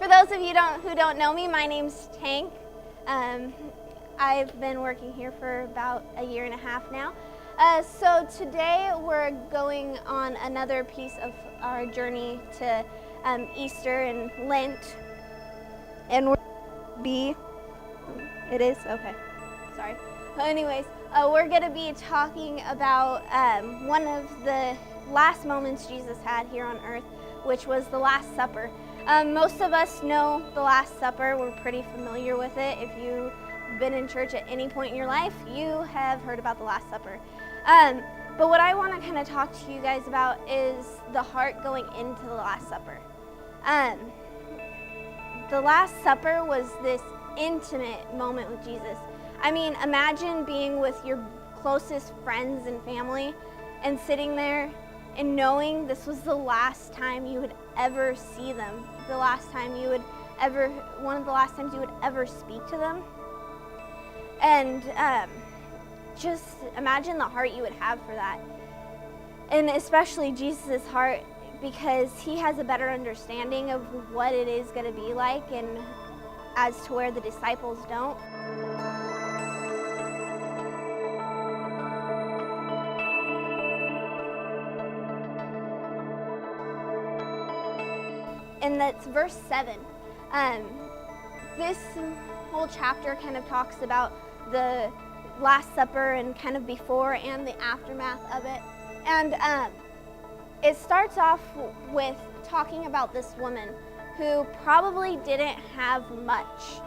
For those of you who don't know me, my name's Tank. I've been working here for about a year and a half now. So today we're going on another piece of our journey to Easter and Lent. And it is? Okay, sorry. Anyways, we're going to be talking about one of the last moments Jesus had here on earth, which was the Last Supper. Most of us know the Last Supper. We're pretty familiar with it. If you've been in church at any point in your life, you have heard about the Last Supper. But what I want to kind of talk to you guys about is the heart going into the Last Supper. The Last Supper was this intimate moment with Jesus. I mean, imagine being with your closest friends and family and sitting there and knowing this was the last time you would ever see them, one of the last times you would ever speak to them. And just imagine the heart you would have for that. And especially Jesus' heart, because he has a better understanding of what it is going to be like, and as to where the disciples don't. And that's verse 7. This whole chapter kind of talks about the Last Supper and kind of before and the aftermath of it. And it starts off with talking about this woman who probably didn't have much,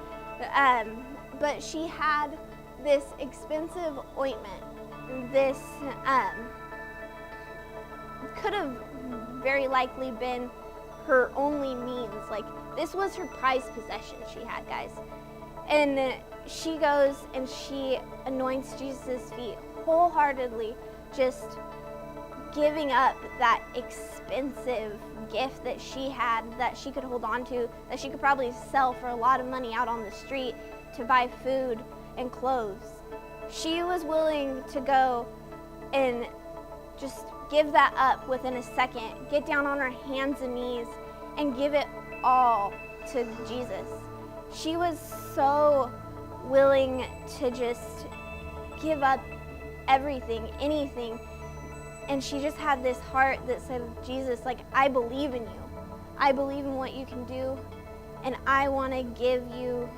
but she had this expensive ointment. This could have very likely been her only means. Like, this was her prized possession she had, guys. And she goes and she anoints Jesus' feet wholeheartedly, just giving up that expensive gift that she had, that she could hold on to, that she could probably sell for a lot of money out on the street to buy food and clothes. She was willing to go and just give that up within a second, get down on her hands and knees and give it all to Jesus. She was so willing to just give up everything, anything. And she just had this heart that said, Jesus, like, I believe in you. I believe in what you can do, and I want to give you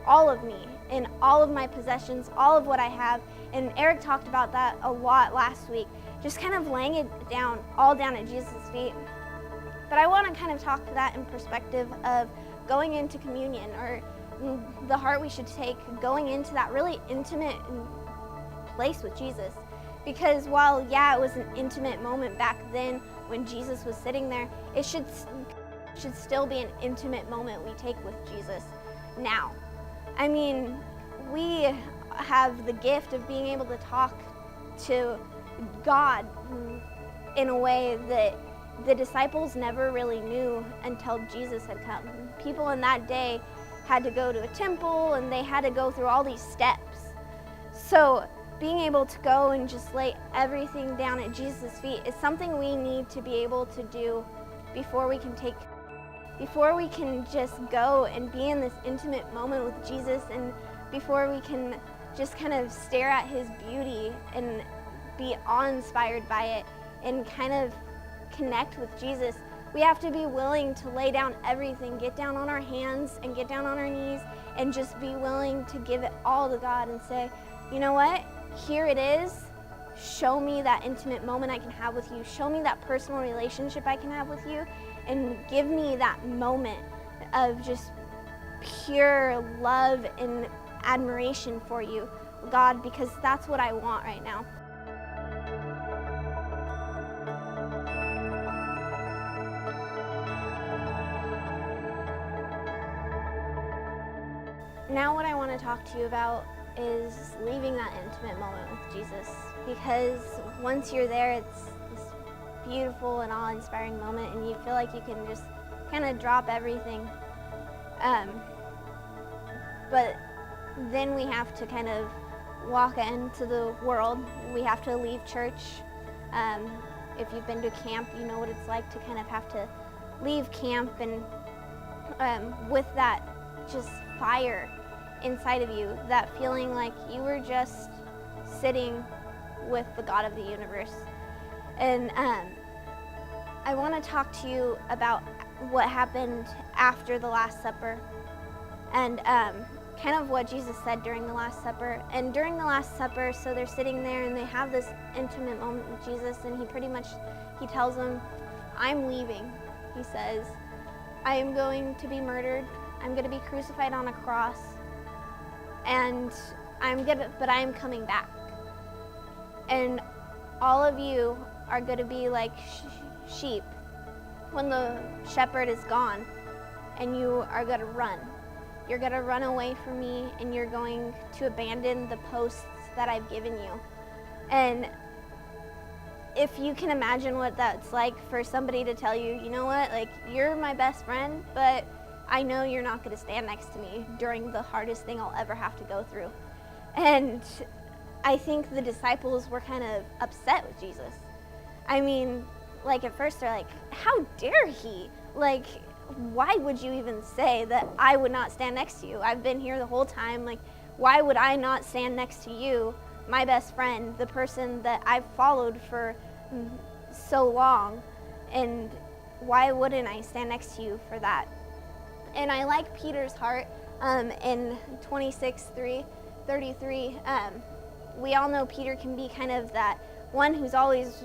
all of me and all of my possessions, all of what I have. And Eric talked about that a lot last week, just kind of laying it down, all down at Jesus' feet. But I want to kind of talk to that in perspective of going into communion, or the heart we should take going into that really intimate place with Jesus. Because while, yeah, it was an intimate moment back then when Jesus was sitting there, it should still be an intimate moment we take with Jesus now. I mean, we have the gift of being able to talk to God in a way that the disciples never really knew until Jesus had come. People in that day had to go to a temple, and they had to go through all these steps. So being able to go and just lay everything down at Jesus' feet is something we need to be able to do before we can just go and be in this intimate moment with Jesus, and before we can just kind of stare at his beauty and be awe-inspired by it and kind of connect with Jesus. We have to be willing to lay down everything, get down on our hands and get down on our knees, and just be willing to give it all to God and say, you know what? Here it is. Show me that intimate moment I can have with you. Show me that personal relationship I can have with you, and give me that moment of just pure love and admiration for you, God, because that's what I want right now. Now what I want to talk to you about is leaving that intimate moment with Jesus, because once you're there, it's this beautiful and awe-inspiring moment, and you feel like you can just kind of drop everything. But then we have to kind of walk into the world. We have to leave church. If you've been to camp, you know what it's like to kind of have to leave camp and with that just fire inside of you, that feeling like you were just sitting with the God of the universe. And I want to talk to you about what happened after the Last Supper, and kind of what Jesus said during the Last Supper. And during the Last Supper, so they're sitting there and they have this intimate moment with Jesus, and he tells them, I'm leaving. He says, I am going to be murdered. I'm going to be crucified on a cross, but I am coming back. And all of you are going to be like sheep when the shepherd is gone, and you are going to run. You're going to run away from me, and you're going to abandon the posts that I've given you. And if you can imagine what that's like for somebody to tell you, you know what, like, you're my best friend, but I know you're not going to stand next to me during the hardest thing I'll ever have to go through. And I think the disciples were kind of upset with Jesus. I mean, like, at first they're like, how dare he? Like, why would you even say that I would not stand next to you? I've been here the whole time. Like, why would I not stand next to you, my best friend, the person that I've followed for so long? And why wouldn't I stand next to you for that? And I like Peter's heart in 26:33. We all know Peter can be kind of that one who's always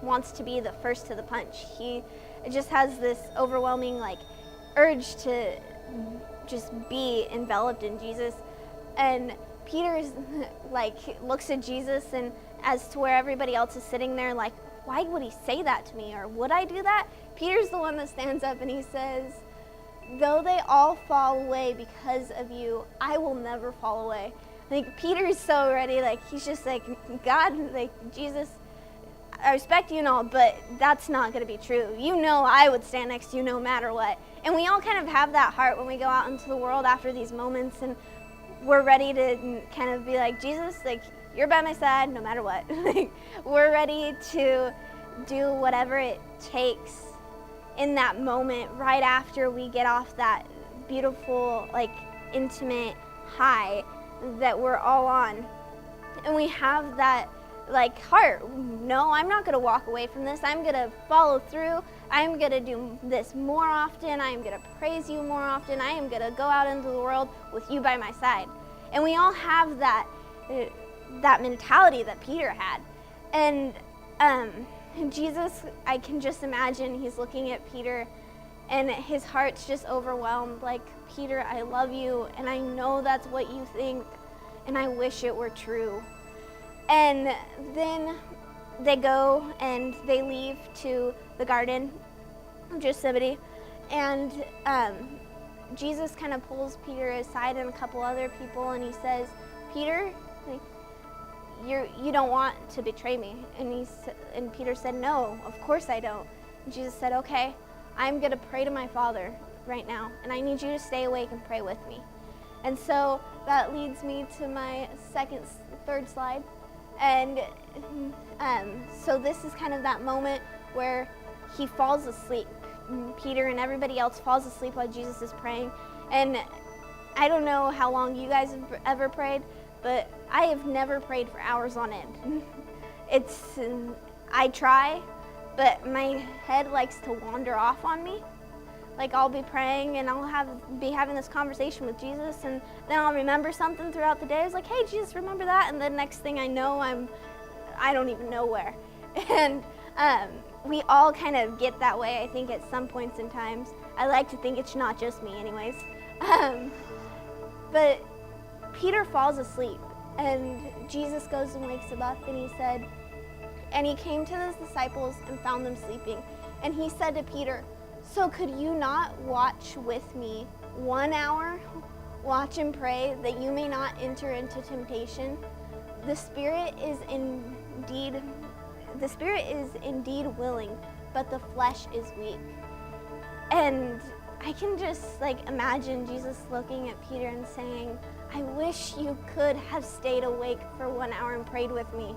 wants to be the first to the punch. He just has this overwhelming urge to just be enveloped in Jesus. And Peter's looks at Jesus, and as to where everybody else is sitting there like, why would he say that to me, or would I do that? Peter's the one that stands up and he says, though they all fall away because of you, I will never fall away. Peter's so ready, he's just like, God, Jesus, I respect you and all, but that's not going to be true. You know I would stand next to you no matter what. And we all kind of have that heart when we go out into the world after these moments, and we're ready to kind of be like, Jesus, you're by my side no matter what. We're ready to do whatever it takes in that moment right after we get off that beautiful, intimate high that we're all on. And we have that heart. No, I'm not going to walk away from this. I'm going to follow through. I'm going to do this more often. I'm going to praise you more often. I am going to go out into the world with you by my side. And we all have that mentality that Peter had. And Jesus, I can just imagine he's looking at Peter and his heart's just overwhelmed. Peter, I love you, and I know that's what you think, and I wish it were true. And then they go and they leave to the Garden of Gethsemane, and Jesus kind of pulls Peter aside and a couple other people, and he says, Peter, you don't want to betray me. And Peter said, no, of course I don't. And Jesus said, okay, I'm going to pray to my Father right now, and I need you to stay awake and pray with me. And so that leads me to my third slide. And so this is kind of that moment where he falls asleep. Peter and everybody else falls asleep while Jesus is praying. And I don't know how long you guys have ever prayed, but I have never prayed for hours on end. I try, but my head likes to wander off on me. I'll be praying and I'll be having this conversation with Jesus, and then I'll remember something throughout the day. I was like, hey, Jesus, remember that? And then next thing I know, I don't even know where. And we all kind of get that way, I think, at some points in times. I like to think it's not just me anyways. But Peter falls asleep, and Jesus goes and wakes him up, and he said, and he came to his disciples and found them sleeping. And he said to Peter, so could you not watch with me 1 hour? Watch and pray that you may not enter into temptation. The spirit is indeed willing, but the flesh is weak. And I can just imagine Jesus looking at Peter and saying, I wish you could have stayed awake for 1 hour and prayed with me.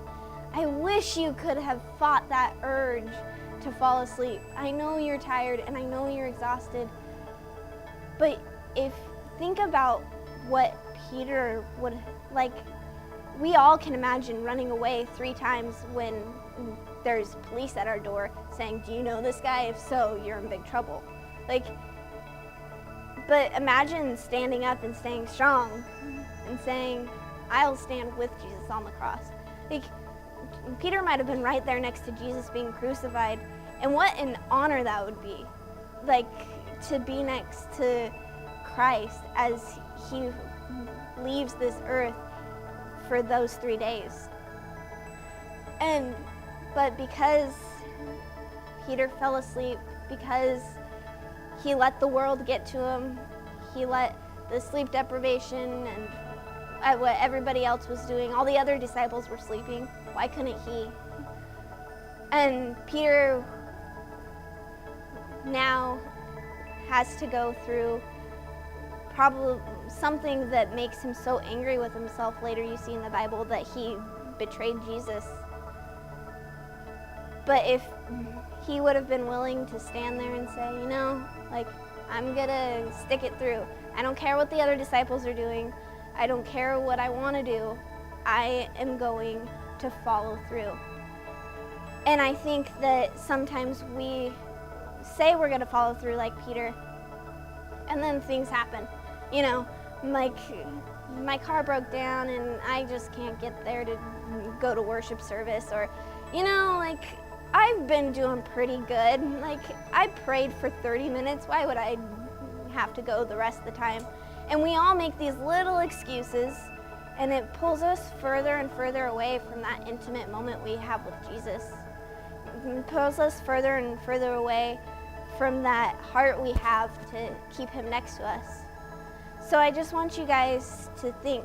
I wish you could have fought that urge to fall asleep. I know you're tired and I know you're exhausted, But if think about what Peter would like, we all can imagine running away 3 times when there's police at our door saying, "Do you know this guy? If so, you're in big trouble." Like, but imagine standing up and staying strong and saying, "I'll stand with Jesus on the cross." Like, Peter might have been right there next to Jesus being crucified, and what an honor that would be, like, to be next to Christ as he leaves this earth for those 3 days. But because Peter fell asleep, because he let the world get to him, he let the sleep deprivation and what everybody else was doing, all the other disciples were sleeping, why couldn't he? And Peter now has to go through probably something that makes him so angry with himself. Later you see in the Bible that he betrayed Jesus. But if he would have been willing to stand there and say, you know, like, I'm gonna stick it through. I don't care what the other disciples are doing. I don't care what I want to do. I am going to follow through. And I think that sometimes we say we're going to follow through like Peter, and then things happen. You know, like my car broke down and I just can't get there to go to worship service, or, you know, like, I've been doing pretty good. Like, I prayed for 30 minutes. Why would I have to go the rest of the time? And we all make these little excuses, and it pulls us further and further away from that intimate moment we have with Jesus. It pulls us further and further away from that heart we have to keep him next to us. So I just want you guys to think,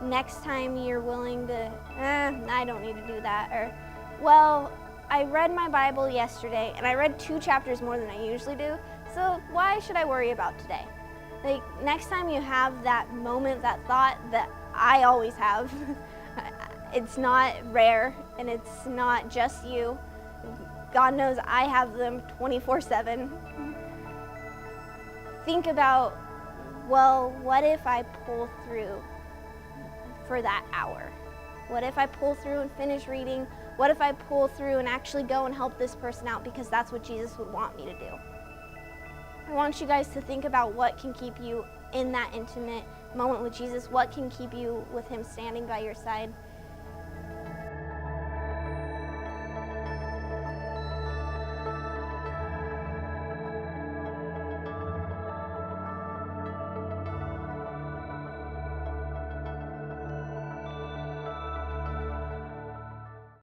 next time you're willing to, I don't need to do that, or, well, I read my Bible yesterday and I read 2 chapters more than I usually do, so why should I worry about today? Like, next time you have that moment, that thought that I always have, it's not rare and it's not just you. God knows I have them 24/7. Think about, well, what if I pull through for that hour? What if I pull through and finish reading? What if I pull through and actually go and help this person out because that's what Jesus would want me to do? I want you guys to think about what can keep you in that intimate moment with Jesus, what can keep you with him standing by your side.